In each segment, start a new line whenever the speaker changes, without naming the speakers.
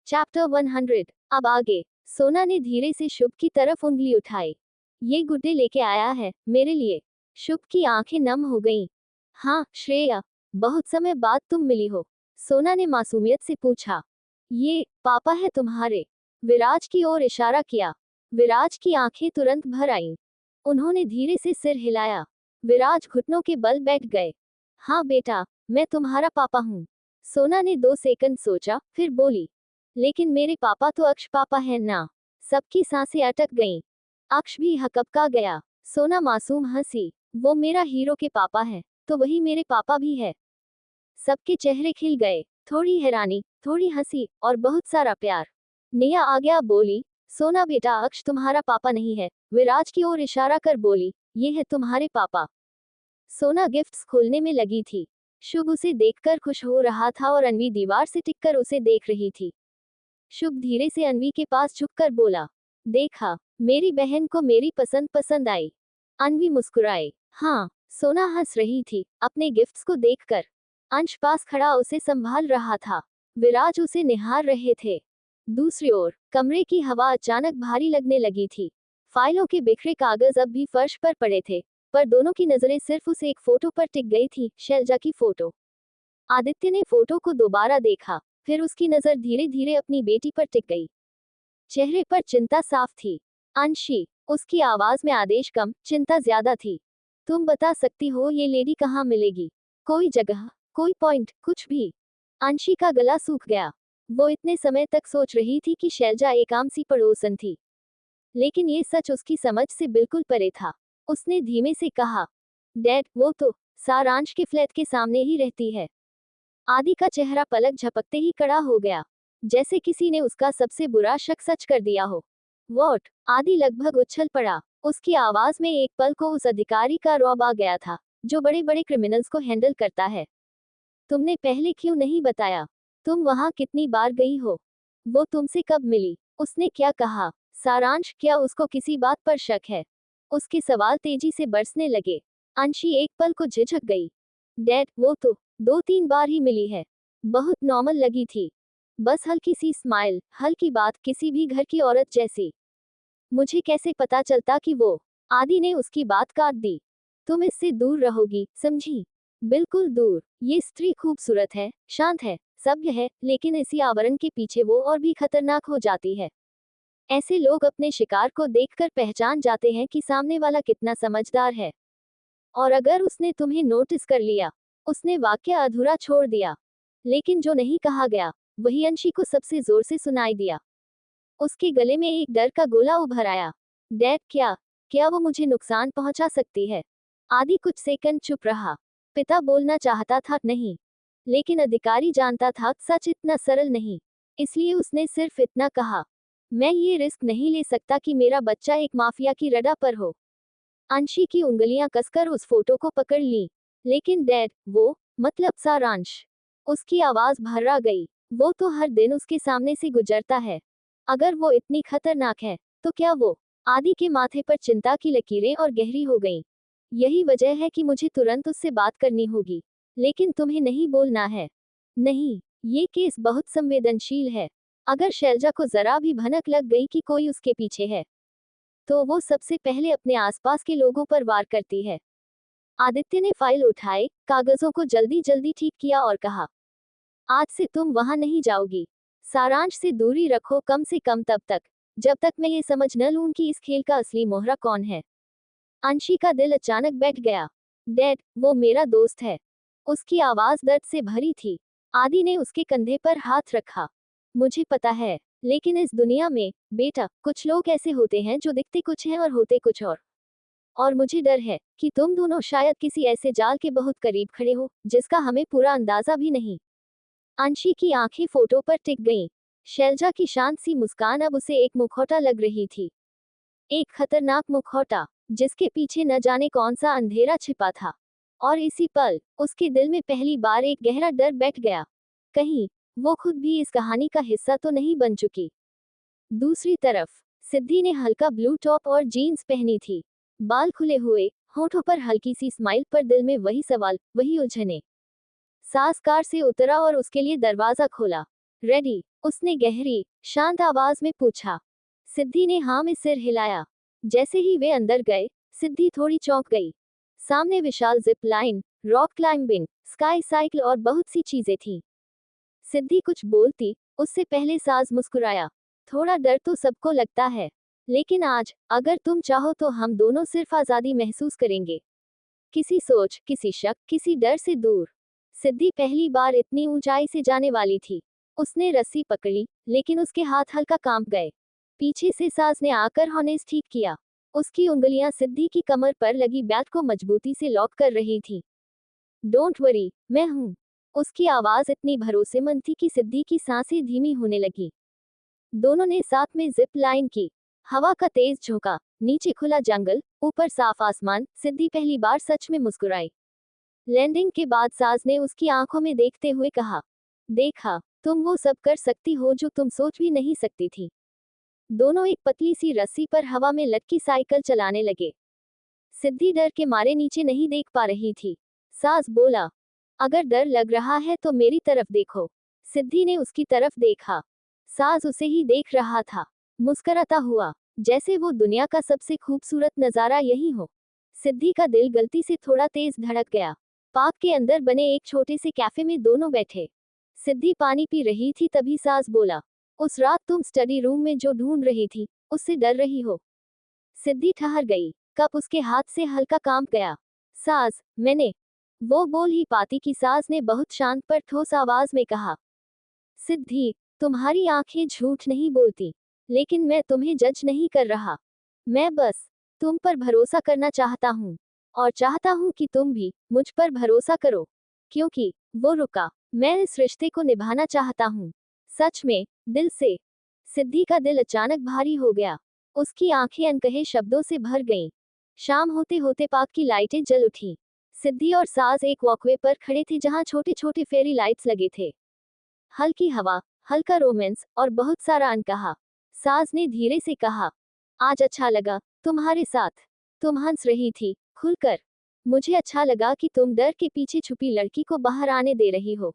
Chapter 100। अब आगे। सोना ने धीरे से शुभ की तरफ उंगली उठाई। ये गुड्डे लेके आया है मेरे लिए। शुभ की आंखें नम हो गईं। हाँ श्रेया, बहुत समय बाद तुम मिली हो, सोना ने मासूमियत से पूछा। ये पापा है तुम्हारे? विराज की ओर इशारा किया। विराज की आंखें तुरंत भर आईं। उन्होंने धीरे से सिर हिलाया। विराज घुटनों के बल बैठ गए। हाँ बेटा, मैं तुम्हारा पापा हूँ। सोना ने 2 सेकंड सोचा, फिर बोली, लेकिन मेरे पापा तो अक्ष पापा हैं ना। सबकी सांसें अटक गईं। अक्ष भी हकबका गया। सोना मासूम हंसी। वो मेरा हीरो के पापा है, तो वही मेरे पापा भी है। सबके चेहरे खिल गए। थोड़ी हैरानी, थोड़ी हंसी और बहुत सारा प्यार। नेहा आ गया, बोली, सोना बेटा, अक्ष तुम्हारा पापा नहीं है। विराज की ओर इशारा कर बोली, ये है तुम्हारे पापा। सोना गिफ्ट्स खोलने में लगी थी। शुभ उसे देखकर खुश हो रहा था और अन्वी दीवार से टिककर उसे देख रही थी। शुभ धीरे से अन्वी के पास झुककर बोला, देखा, मेरी बहन को मेरी पसंद पसंद आई। अन्वी मुस्कुराई। हाँ, सोना हंस रही थी अपने गिफ्ट्स को देखकर। अंश पास खड़ा उसे संभाल रहा था। विराज उसे निहार रहे थे। दूसरी ओर कमरे की हवा अचानक भारी लगने लगी थी। फाइलों के बिखरे कागज अब भी फर्श पर पड़े थे, पर दोनों की नजरें सिर्फ उस एक फोटो पर टिक गई थी, शैलजा की फोटो। आदित्य ने फोटो को दोबारा देखा, फिर उसकी नजर धीरे धीरे अपनी बेटी पर टिक गई। चेहरे पर चिंता साफ थी। अंशी, उसकी आवाज में आदेश कम, चिंता ज्यादा थी। तुम बता सकती हो ये लेडी कहाँ मिलेगी? कोई जगह, कोई पॉइंट, कुछ भी? अंशी का गला सूख गया। वो इतने समय तक सोच रही थी कि शैलजा एक आम सी पड़ोसन थी, लेकिन ये सच उसकी समझ से बिल्कुल परे था। उसने धीमे से कहा, डैड, वो तो सारांश के फ्लैट के सामने ही रहती है। आदि का चेहरा पलक झपकते ही कड़ा हो गया, जैसे किसी ने उसका सबसे बुरा शक सच कर दिया हो। वॉट? आदि लगभग उछल पड़ा। उसकी आवाज में एक पल को उस अधिकारी का रौब आ गया था, जो बड़े बड़े क्रिमिनल्स को हैंडल करता है। तुमने पहले क्यों नहीं बताया? तुम वहां कितनी बार गई हो? वो तुमसे कब मिली? उसने क्या कहा? सारांश, क्या उसको किसी बात पर शक है? उसके सवाल तेजी से बरसने लगे। अंशी एक पल को झिझक गई। डैड, वो तो 2-3 बार ही मिली है। बहुत नॉर्मल लगी थी। बस हल्की सी स्माइल, हल्की बात, किसी भी घर की औरत जैसी। मुझे कैसे पता चलता कि वो? आदि ने उसकी बात काट दी। तुम इससे दूर रहोगी, समझी? बिल्कुल दूर। ये स्त्री खूबसूरत है, शांत है, सभ्य है, लेकिन इसी आवरण के पीछे वो और भी खतरनाक हो जाती है। ऐसे लोग अपने शिकार को देखकर पहचान जाते हैं कि सामने वाला कितना समझदार है। और अगर उसने तुम्हें नोटिस कर लिया। उसने वाक्य अधूरा छोड़ दिया, लेकिन जो नहीं कहा गया, वही अंशी को सबसे जोर से सुनाई दिया। उसके गले में एक डर का गोला उभर आया। डैड, क्या क्या वो मुझे नुकसान पहुंचा सकती है? आदि कुछ सेकंड चुप रहा। पिता बोलना चाहता था नहीं, लेकिन अधिकारी जानता था सच इतना सरल नहीं। इसलिए उसने सिर्फ इतना कहा, मैं ये रिस्क नहीं ले सकता कि मेरा बच्चा एक माफिया की रडा पर हो। अंशी की उंगलियां कसकर उस फोटो को पकड़ ली। लेकिन डैड, वो, मतलब सारांश। उसकी आवाज भर्रा गई। वो तो हर दिन उसके सामने से गुजरता है। अगर वो इतनी खतरनाक है, तो क्या वो? आदि के माथे पर चिंता की लकीरें और गहरी हो गईं। यही वजह है कि मुझे तुरंत उससे बात करनी होगी। लेकिन तुम्हें नहीं बोलना है। नहीं, ये केस बहुत संवेदनशील है। अगर शैलजा को जरा भी भनक लग गई कि कोई उसके पीछे है, तो वो सबसे पहले अपने आसपास के लोगों पर वार करती है। आदित्य ने फाइल उठाए, कागजों को जल्दी जल्दी ठीक किया और कहा, आज से तुम वहां नहीं जाओगी। सारांश से दूरी रखो, कम से कम तब तक, जब तक मैं ये समझ न लूं कि इस खेल का असली मोहरा कौन है। अंशी का दिल अचानक बैठ गया। डैड, वो मेरा दोस्त है। उसकी आवाज दर्द से भरी थी। आदि ने उसके कंधे पर हाथ रखा। मुझे पता है, लेकिन इस दुनिया में, बेटा, कुछ लोग ऐसे होते हैं जो दिखते कुछ हैं और होते कुछ और मुझे डर है कि तुम दोनों शायद किसी ऐसे जाल के बहुत करीब खड़े हो, जिसका हमें पूरा अंदाजा भी नहीं। अंशी की आंखें फोटो पर टिक गईं। शैलजा की शांत सी मुस्कान अब उसे एक मुखौटा लग रही थी। एक खतरनाक मुखौटा, जिसके पीछे न जाने कौन सा अंधेरा छिपा था। और इसी पल, उसके दिल में पहली बार एक गहरा डर बैठ गया। कहीं, वो खुद भी इस कहानी का हिस्सा तो नहीं बन चुकी। दूसरी तरफ, सिद्धि ने हल्का ब्लू टॉप और जीन्स पहनी थी। बाल खुले हुए, होठों पर हल्की सी स्माइल, पर दिल में वही सवाल, वही उलझने। सास कार से उतरा और उसके लिए दरवाजा खोला। रेडी? उसने गहरी, शांत आवाज में पूछा। सिद्धि ने हाँ में सिर हिलाया। जैसे ही वे अंदर गए, सिद्धि थोड़ी चौंक गई। सामने विशाल zip line, rock climbing, sky cycle और बहुत सी चीजें थीं। सिद्धि कुछ बोलती, उससे पहले साज मुस्कुराया। थोड़ा डर तो सबको लगता है, लेकिन आज, अगर तुम चाहो तो हम दोनों सिर्फ आजादी महसूस करेंगे। किसी सोच, किसी शक, किसी डर से दूर। सिद्धि पहली बार इतनी ऊंचाई से जाने वाली थी। उसने रस्सी पकड़ी, लेकिन उसके हाथ हल्का कांप गए। पीछे से सास ने आकर हॉर्नेस ठीक किया। उसकी उंगलियां सिद्धि की कमर पर लगी बेल्ट को मजबूती से लॉक कर रही थी। डोंट वरी, मैं हूं। उसकी आवाज इतनी भरोसेमंद थी कि सिद्धि की सांसें धीमी होने लगी। दोनों ने साथ में जिप लाइन की। हवा का तेज झोंका, नीचे खुला जंगल, ऊपर साफ आसमान। सिद्धि पहली बार सच में मुस्कुराई। लैंडिंग के बाद साज ने उसकी आंखों में देखते हुए कहा, देखा, तुम वो सब कर सकती हो जो तुम सोच भी नहीं सकती थी। दोनों एक पतली सी रस्सी पर हवा में लटकी साइकिल चलाने लगे। सिद्धि डर के मारे नीचे नहीं देख पा रही थी। सास बोला, अगर डर लग रहा है तो मेरी तरफ देखो। सिद्धि ने उसकी तरफ देखा। सास उसे ही देख रहा था, मुस्कुराता हुआ, जैसे वो दुनिया का सबसे खूबसूरत नजारा यही हो। सिद्धि का दिल गलती से थोड़ा तेज धड़क गया। पार्क के अंदर बने एक छोटे से कैफे में दोनों बैठे। सिद्धि पानी पी रही थी, तभी सास बोला, उस रात तुम स्टडी रूम में जो ढूंढ रही थी, उससे डर रही हो। सिद्धि ठहर गई। कप उसके हाथ से हल्का कांप गया। सास, मैंने, वो बोल ही पाती कि सास ने बहुत शांत पर ठोस आवाज में कहा, सिद्धि, तुम्हारी आंखें झूठ नहीं बोलती, लेकिन मैं तुम्हें जज नहीं कर रहा। मैं बस तुम पर भरोसा करना चाहता हूँ, और चाहता हूँ कि तुम भी मुझ पर भरोसा करो, क्योंकि वो रुका, मैं इस रिश्ते को निभाना चाहता हूँ, सच में, दिल से। सिद्धि का दिल अचानक भारी हो गया। उसकी आंखें अनकहे शब्दों से भर गईं। शाम होते होते पार्क की लाइटें जल उठी। सिद्धि और सास एक वॉकवे पर खड़े थे जहां छोटे छोटे फेरी लाइट्स लगे थे। हल्की हवा, हल्का रोमांस और बहुत सारा अनकहा। सास ने धीरे से कहा, आज अच्छा लगा तुम्हारे साथ। तुम हंस रही थी, खुलकर। मुझे अच्छा लगा कि तुम डर के पीछे छुपी लड़की को बाहर आने दे रही हो।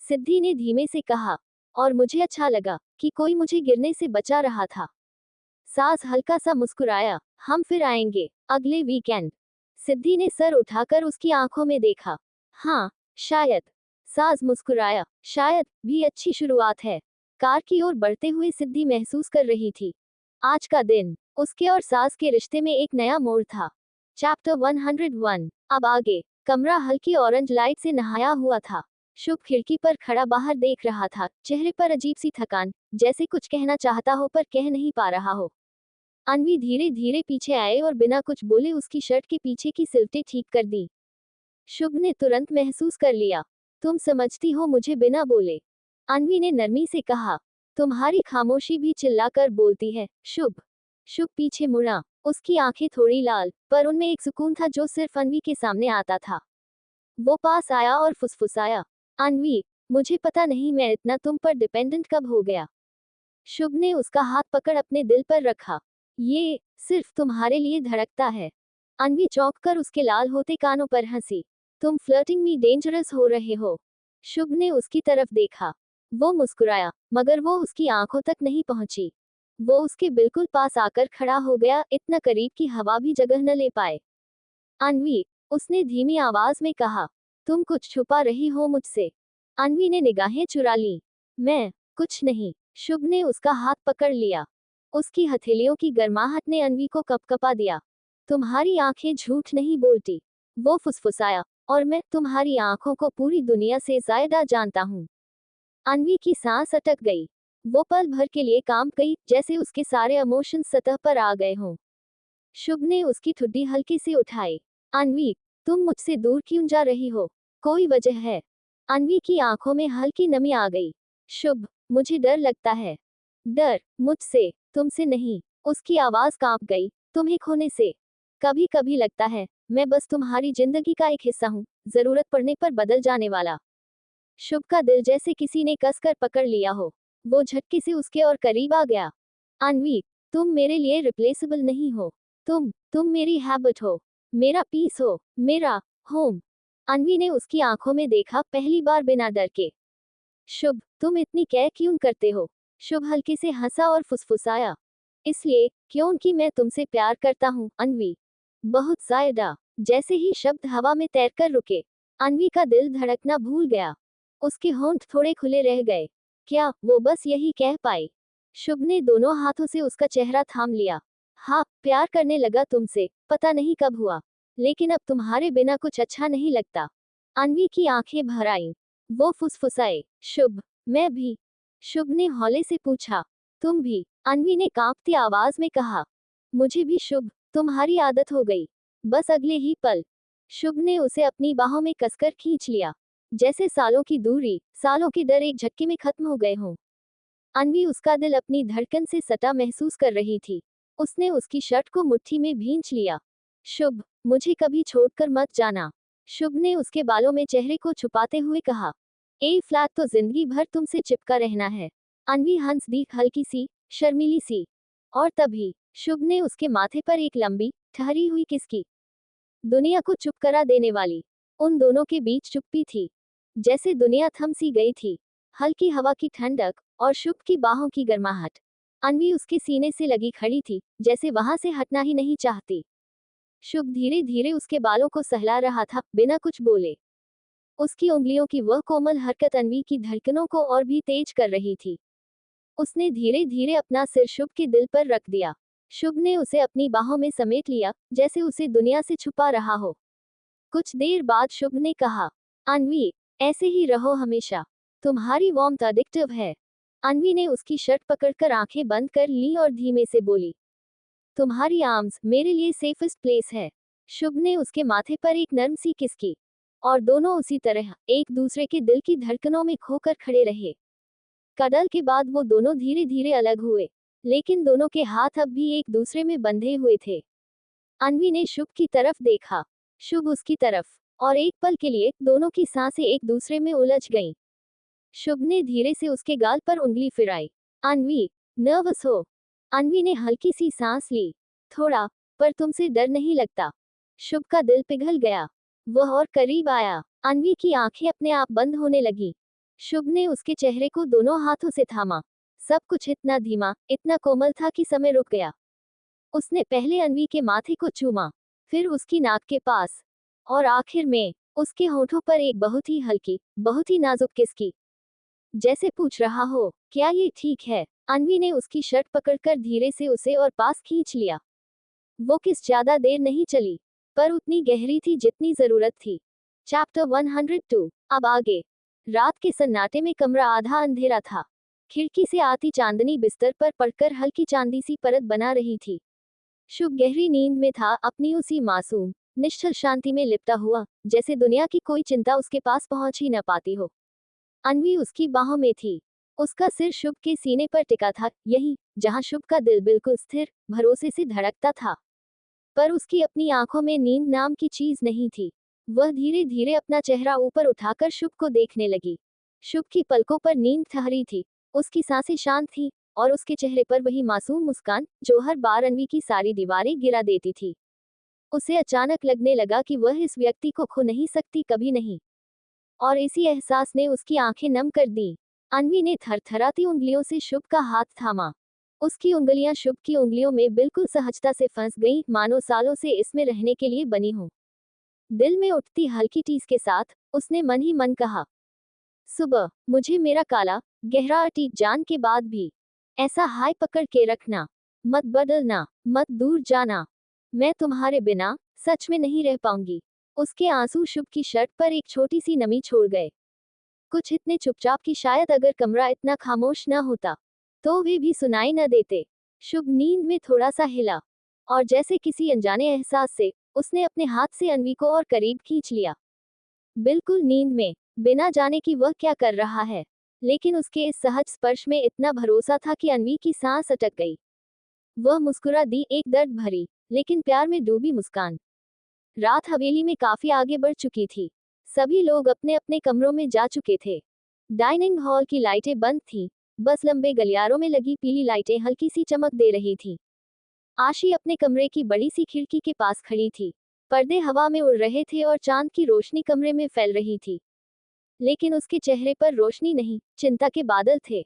सिद्धि ने धीमे से कहा, और मुझे अच्छा लगा कि कोई मुझे गिरने से बचा रहा था। सास हल्का सा मुस्कुराया, हम फिर आएंगे, अगले वीकेंड। सिद्धि ने सर उठाकर उसकी आंखों में देखा। हाँ, शायद। सास मुस्कुराया, शायद भी अच्छी शुरुआत है। कार की ओर बढ़ते हुए सिद्धि महसूस कर रही थी, आज का दिन उसके और सास के रिश्ते में एक नया मोड़ था। चैप्टर 101। अब आगे। कमरा हल्की ऑरेंज लाइट से नहाया हुआ था। शुभ खिड़की पर खड़ा बाहर देख रहा था, चेहरे पर अजीब सी थकान, जैसे कुछ कहना चाहता हो पर कह नहीं पा रहा हो। अन्वी धीरे धीरे पीछे आए और बिना कुछ बोले उसकी शर्ट के पीछे की सिलवटें ठीक कर दी। शुभ ने तुरंत महसूस कर लिया, तुम समझती हो मुझे बिना बोले। अन्वी ने नरमी से कहा, तुम्हारी खामोशी भी चिल्लाकर बोलती है, शुभ। शुभ पीछे मुड़ा। उसकी आंखें थोड़ी लाल, पर उनमें एक सुकून था जो सिर्फ अन्वी के सामने आता था। वो पास आया और फुसफुसाया, अन्वी, मुझे पता नहीं मैं इतना तुम पर डिपेंडेंट कब हो गया। शुभ ने उसका हाथ पकड़ अपने दिल पर रखा। ये सिर्फ तुम्हारे लिए धड़कता है। अन्वी चौंक कर उसके लाल होते कानों पर हंसी। तुम फ्लर्टिंग में डेंजरस हो रहे हो। शुभ ने उसकी तरफ देखा। वो मुस्कुराया, मगर वो उसकी आंखों तक नहीं पहुंची। वो उसके बिल्कुल पास आकर खड़ा हो गया, इतना करीब कि हवा भी जगह न ले पाए। अन्वी, उसने धीमी आवाज में कहा, तुम कुछ छुपा रही हो मुझसे। अन्वी ने निगाहें चुरा ली। मैं कुछ नहीं। शुभ ने उसका हाथ पकड़ लिया। उसकी हथेलियों की गर्माहट ने अन्वी को कपकपा दिया। तुम्हारी आंखें झूठ नहीं बोलती। वो फुसफुसाया, और मैं तुम्हारी आंखों को पूरी दुनिया से ज्यादा जानता हूँ। अन्वी की सांस अटक गई। वो पल भर के लिए कांप गई, जैसे उसके सारे इमोशन सतह पर आ गए हों। शुभ ने उसकी ठुड्डी हल्के से उठाई। अन्वी, तुम मुझसे दूर क्यों जा रही हो? कोई वजह है? अन्वी की आंखों में हल्की नमी आ गई। शुभ, मुझे डर लगता है। डर, मुझसे, तुमसे नहीं। उसकी आवाज कांप गई, तुम्हें खोने से। कभी कभी लगता है, मैं बस तुम्हारी जिंदगी का एक हिस्सा हूँ, जरूरत पड़ने पर बदल जाने वाला। शुभ का दिल जैसे किसी ने कसकर पकड़ लिया हो। वो झटके से उसके और करीब आ गया। अन्वी, तुम मेरे लिए रिप्लेसेबल नहीं हो। तुम मेरी हैबिट हो, मेरा पीस हो, मेरा होम। अन्वी ने उसकी आंखों में देखा, पहली बार बिना डर के। शुभ, तुम इतनी कैर क्यों करते हो? शुभ हल्के से हंसा और फुसफुसाया। इसलिए, क्योंकि मैं तुमसे प्यार करता हूँ, अन्वी। बहुत ज्यादा। जैसे ही शब्द हवा में तैरकर रुके, अन्वी का दिल धड़कना भूल गया। उसके होंठ थोड़े खुले रह गए। क्या वो बस यही कह पाई? शुभ ने दोनों हाथों से उसका चेहरा थाम लिया। हाँ, प्यार करने लगा तुमसे, पता नहीं कब हुआ। लेकिन अब तुम्हारे बिना कुछ अच्छा नहीं लगता। अन्वी की आंखें भर आईं। वो फुसफुसाए, शुभ, मैं भी। शुभ ने हौले से पूछा, तुम भी? अन्वी ने कांपती आवाज में कहा, मुझे भी शुभ, तुम्हारी आदत हो गई। बस अगले ही पल, शुभ ने उसे अपनी बाहों में कसकर खींच लिया। जैसे सालों की दूरी, सालों के डर एक झटके में खत्म हो गए हों। अन्वी उसका दिल अपनी धड़कन से सटा महसूस कर रही थी। उसने उसकी शर्ट को मुट्ठी में भींच लिया। शुभ, मुझे कभी छोड़कर मत जाना। शुभ ने उसके बालों में चेहरे को छुपाते हुए कहा, ए फ्लैट तो जिंदगी भर तुमसे चिपका रहना है। अन्वी हंस दी, हल्की सी, शर्मीली सी। और तभी, शुभ ने उसके माथे पर एक लंबी, ठहरी हुई किस की। दुनिया को चुप करा देने वाली। उन दोनों के बीच चुप्पी थी। जैसे दुनिया थम सी गई थी। हल्की हवा की ठंडक और शुभ की बाहों की गर्माहट। अन्वी उसके सीने से लगी खड़ी थी, जैसे वहां से हटना ही नहीं चाहती। शुभ धीरे धीरे उसके बालों को सहला रहा था, बिना कुछ बोले। उसकी उंगलियों की वह कोमल हरकत अन्वी की धड़कनों को और भी तेज कर रही थी। उसने धीरे धीरे अपना सिर शुभ के दिल पर रख दिया। शुभ ने उसे अपनी बाहों में समेट लिया, जैसे उसे दुनिया से छुपा रहा हो। कुछ देर बाद शुभ ने कहा, अन्वी, ऐसे ही रहो हमेशा। तुम्हारी वार्मथ अडिक्टिव है। अन्वी ने उसकी शर्ट पकड़कर आंखें बंद कर ली और धीमे से बोली, तुम्हारी आर्म्स मेरे लिए सेफेस्ट प्लेस है। शुभ ने उसके माथे पर एक नर्म सी किस की। और दोनों उसी तरह एक दूसरे के दिल की धड़कनों में खोकर खड़े रहे। कदल के बाद वो दोनों धीरे धीरे अलग हुए, लेकिन दोनों के हाथ अब भी एक दूसरे में बंधे हुए थे। अन्वी ने शुभ की तरफ देखा, शुभ उसकी तरफ, और एक पल के लिए दोनों की सांसें एक दूसरे में उलझ गईं। शुभ ने धीरे से उसके गाल पर उंगली फिराई। अन्वी, नर्वस हो? अन्वी ने हल्की सी सांस ली। थोड़ा, पर तुमसे डर नहीं लगता? शुभ का दिल पिघल गया। वह और करीब आया। अन्वी की आंखें अपने आप बंद होने लगी। शुभ ने उसके चेहरे को दोनों हाथों से थामा। सब कुछ इतना धीमा, इतना कोमल था कि समय रुक गया। उसने पहले अन्वी के माथे को चूमा, फिर उसकी नाक के पास, और आखिर में उसके होठों पर एक बहुत ही हल्की, बहुत ही नाजुक किस की। जैसे पूछ रहा हो, क्या ये ठीक है? अन्वी ने उसकी शर्ट पकड़कर धीरे से उसे और पास खींच लिया। वो किस ज्यादा देर नहीं चली, पर उतनी गहरी थी जितनी जरूरत थी। चैप्टर 102। अब आगे। रात के सन्नाटे में कमरा आधा अंधेरा था। खिड़की से आती चांदनी बिस्तर पर पड़कर हल्की चांदी सी परत बना रही थी। शुभ गहरी नींद में था, अपनी उसी मासूम, निश्चल शांति में लिपटा हुआ, जैसे दुनिया की कोई चिंता उसके पास पहुंच ही न पाती हो। अन्वी उसकी बाहों में थी। उसका सिर शुभ के सीने पर टिका था, यही जहां शुभ का दिल बिल्कुल स्थिर, भरोसे से धड़कता था। पर उसकी अपनी आंखों में नींद नाम की चीज नहीं थी। वह धीरे धीरे अपना चेहरा ऊपर उठाकर शुभ को देखने लगी। शुभ की पलकों पर नींद ठहरी थी। उसकी सांसें शांत थी, और उसके चेहरे पर वही मासूम मुस्कान जो हर बार अन्वी की सारी दीवारें गिरा देती थी। उसे अचानक लगने लगा कि वह इस व्यक्ति को खो नहीं सकती, कभी नहीं। और इसी एहसास ने उसकी आंखें नम कर दी। अन्वी ने थरथराती उंगलियों से शुभ का हाथ थामा। उसकी उंगलियां शुभ की उंगलियों में बिल्कुल सहजता से फंस गईं, मानो सालों से इसमें रहने के लिए बनी हो। दिल में उठती हल्की टीस के साथ उसने मन ही मन कहा, सुबह, मुझे मेरा काला, गहरा अटीक जान के बाद भी ऐसा हाय पकड़ के रखना। मत बदलना, मत दूर जाना। मैं तुम्हारे बिना सच में नहीं रह पाऊंगी। उसके आंसू शुभ की शर्ट पर एक छोटी सी नमी छोड़ गए। कुछ इतने चुपचाप कि शायद अगर कमरा इतना खामोश न होता, तो वे भी सुनाई न देते। शुभ नींद में थोड़ा सा हिला, और जैसे किसी अनजाने एहसास से, उसने अपने हाथ से अन्वी को और करीब खींच लिया। बिल्कुल नींद में, बिना जाने कि वह क्या कर रहा है। लेकिन उसके इस सहज स्पर्श में इतना भरोसा था कि अन्वी की सांस अटक गई। वह मुस्कुरा दी, एक दर्द भरी, लेकिन प्यार में डूबी मुस्कान। रात हवेली में काफी आगे बढ़ चुकी थी। सभी लोग अपने अपने कमरों में जा चुके थे। डाइनिंग हॉल की लाइटें बंद थीं, बस लंबे गलियारों में लगी पीली लाइटें हल्की सी चमक दे रही थीं। आशी अपने कमरे की बड़ी सी खिड़की के पास खड़ी थी। पर्दे हवा में उड़ रहे थे और चांद की रोशनी कमरे में फैल रही थी। लेकिन उसके चेहरे पर रोशनी नहीं, चिंता के बादल थे।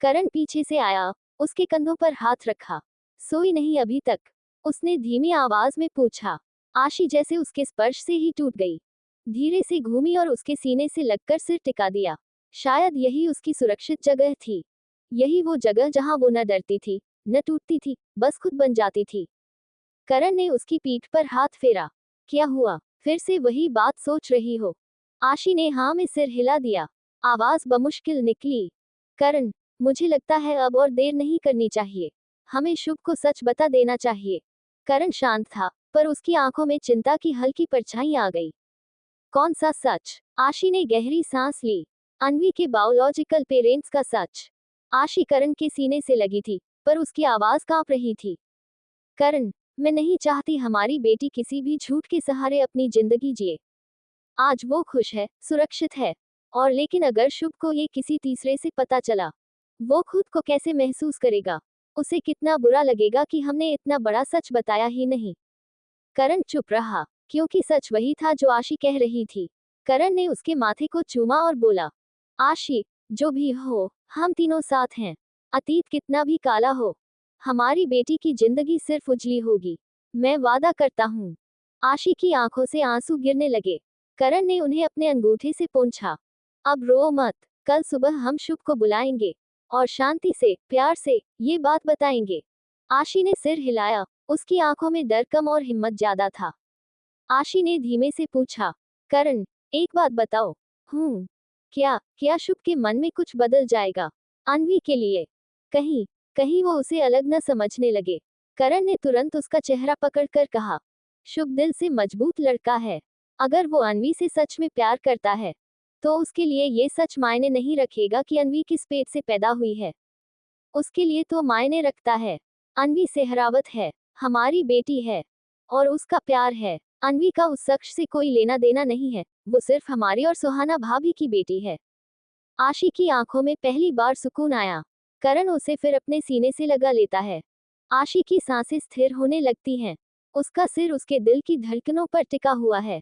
करण पीछे से आया, उसके कंधों पर हाथ रखा। सोई नहीं अभी तक? उसने धीमी आवाज में पूछा। आशी जैसे उसके स्पर्श से ही टूट गई। धीरे से घूमी और उसके सीने से लगकर सिर टिका दिया। शायद यही उसकी सुरक्षित जगह थी। यही वो जगह जहां वो न डरती थी, न टूटती थी, बस खुद बन जाती थी। करण ने उसकी पीठ पर हाथ फेरा। क्या हुआ? फिर से वही बात सोच रही हो? आशी ने हाँ में सिर हिला दिया। आवाज बमुश्किल निकली। करण, मुझे लगता है अब और देर नहीं करनी चाहिए। हमें शुभ को सच बता देना चाहिए। करण शांत था, पर उसकी आंखों में चिंता की हल्की परछाई आ गई। कौन सा सच? आशी ने गहरी सांस ली। अन्वी के बायोलॉजिकल पेरेंट्स का सच। आशी करण के सीने से लगी थी, पर उसकी आवाज कांप रही थी। करण, मैं नहीं चाहती हमारी बेटी किसी भी झूठ के सहारे अपनी जिंदगी जिए। आज वो खुश है, सुरक्षित है। और लेकिन अगर शुभ को ये किसी तीसरे से पता चला, वो खुद को कैसे महसूस करेगा? उसे कितना बुरा लगेगा कि हमने इतना बड़ा सच बताया ही नहीं। करण चुप रहा, क्योंकि सच वही था जो आशी कह रही थी। करण ने उसके माथे को चूमा और बोला, आशी, जो भी हो, हम तीनों साथ हैं। अतीत कितना भी काला हो, हमारी बेटी की जिंदगी सिर्फ उजली होगी। मैं वादा करता हूँ। आशी की आंखों से आंसू गिरने लगे। करण ने उन्हें अपने अंगूठे से पोंछा। अब रो मत, कल सुबह हम शुभ को बुलाएंगे और शांति से, प्यार से ये बात बताएंगे। आशी ने सिर हिलाया, उसकी आंखों में डर कम और हिम्मत ज्यादा था। आशी ने धीमे से पूछा, करण, एक बात बताओ। क्या क्या शुभ के मन में कुछ बदल जाएगा? अन्वी के लिए? कहीं कहीं वो उसे अलग न समझने लगे। करण ने तुरंत उसका चेहरा पकड़कर कहा, शुभ दिल से मजबूत लड़का है। अगर वो अन्वी से सच में प्यार करता है, तो उसके लिए ये सच मायने नहीं रखेगा कि अन्वी किस पेट से पैदा हुई है। उसके लिए तो मायने रखता है। अन्वी सेहरावत है, हमारी बेटी है, और उसका प्यार है। अन्वी का उस शख्स से कोई लेना देना नहीं है, वो सिर्फ हमारी और सुहाना भाभी की बेटी है। आशी की आंखों में पहली बार सुकून आया। करण उसे फिर अपने सीने से लगा लेता है। आशी की सांसें स्थिर होने लगती हैं। उसका सिर उसके दिल की धड़कनों पर टिका हुआ है।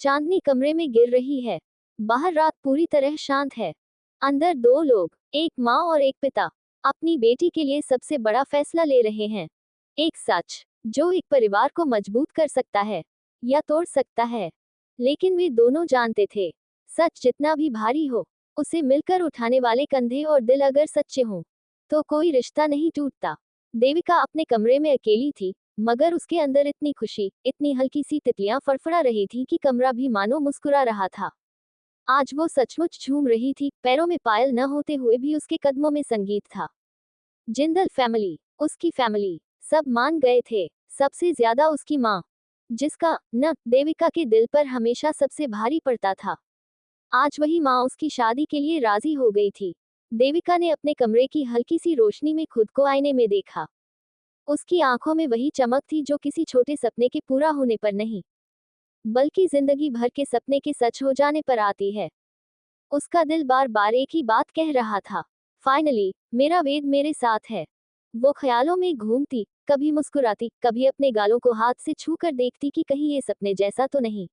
चांदनी कमरे में गिर रही है। बाहर रात पूरी तरह शांत है। अंदर दो लोग, एक माँ और एक पिता, अपनी बेटी के लिए सबसे बड़ा फैसला ले रहे हैं। एक सच, जो एक परिवार को मजबूत कर सकता है या तोड़ सकता है। लेकिन वे दोनों जानते थे, सच जितना भी भारी हो, उसे मिलकर उठाने वाले कंधे और दिल अगर सच्चे हों, तो कोई रिश्ता नहीं टूटता। देविका अपने कमरे में अकेली थी, मगर उसके अंदर इतनी खुशी, इतनी हल्की सी तितलियां फड़फड़ा रही थी कि कमरा भी मानो मुस्कुरा रहा था। आज वो सचमुच झूम रही थी, पैरों में पायल न होते हुए भी उसके कदमों में संगीत था। जिंदल फैमिली, उसकी फैमिली, सब मान गए थे, सबसे ज्यादा उसकी माँ, जिसका न देविका के दिल पर हमेशा सबसे भारी पड़ता था। आज वही माँ उसकी शादी के लिए राजी हो गई थी। देविका ने अपने कमरे की हल्की सी रोशनी में खुद को आईने में देखा। उसकी आंखों में वही चमक थी जो किसी छोटे सपने के पूरा होने पर नहीं, बल्कि जिंदगी भर के सपने के सच हो जाने पर आती है। उसका दिल बार बार एक ही बात कह रहा था, फाइनली, मेरा वेद मेरे साथ है। वो ख्यालों में घूमती, कभी मुस्कुराती, कभी अपने गालों को हाथ से छू कर देखती कि कहीं ये सपने जैसा तो नहीं।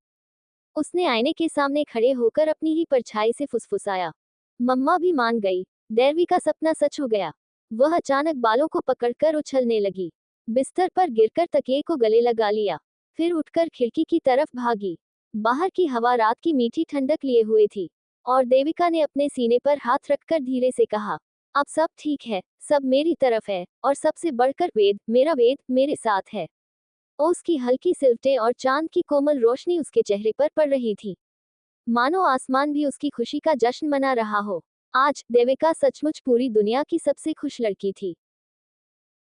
उसने आईने के सामने खड़े होकर अपनी ही परछाई से फुसफुसाया। मम्मा भी मान गई, दैवी का सपना सच हो गया। वह अचानक बालों को पकड़कर उछलने लगी, बिस्तर पर गिरकर तकिए को गले लगा लिया, फिर उठकर खिड़की की तरफ भागी। बाहर की हवा रात की मीठी ठंडक लिए हुए थी, और देविका ने अपने सीने पर हाथ रखकर धीरे से कहा, अब सब ठीक है, सब मेरी तरफ है, और सबसे बढ़कर वेद मेरे साथ है। उसकी हल्की सिलवटें और चांद की कोमल रोशनी उसके चेहरे पर पड़ रही थी, मानो आसमान भी उसकी खुशी का जश्न मना रहा हो। आज देविका सचमुच पूरी दुनिया की सबसे खुश लड़की थी।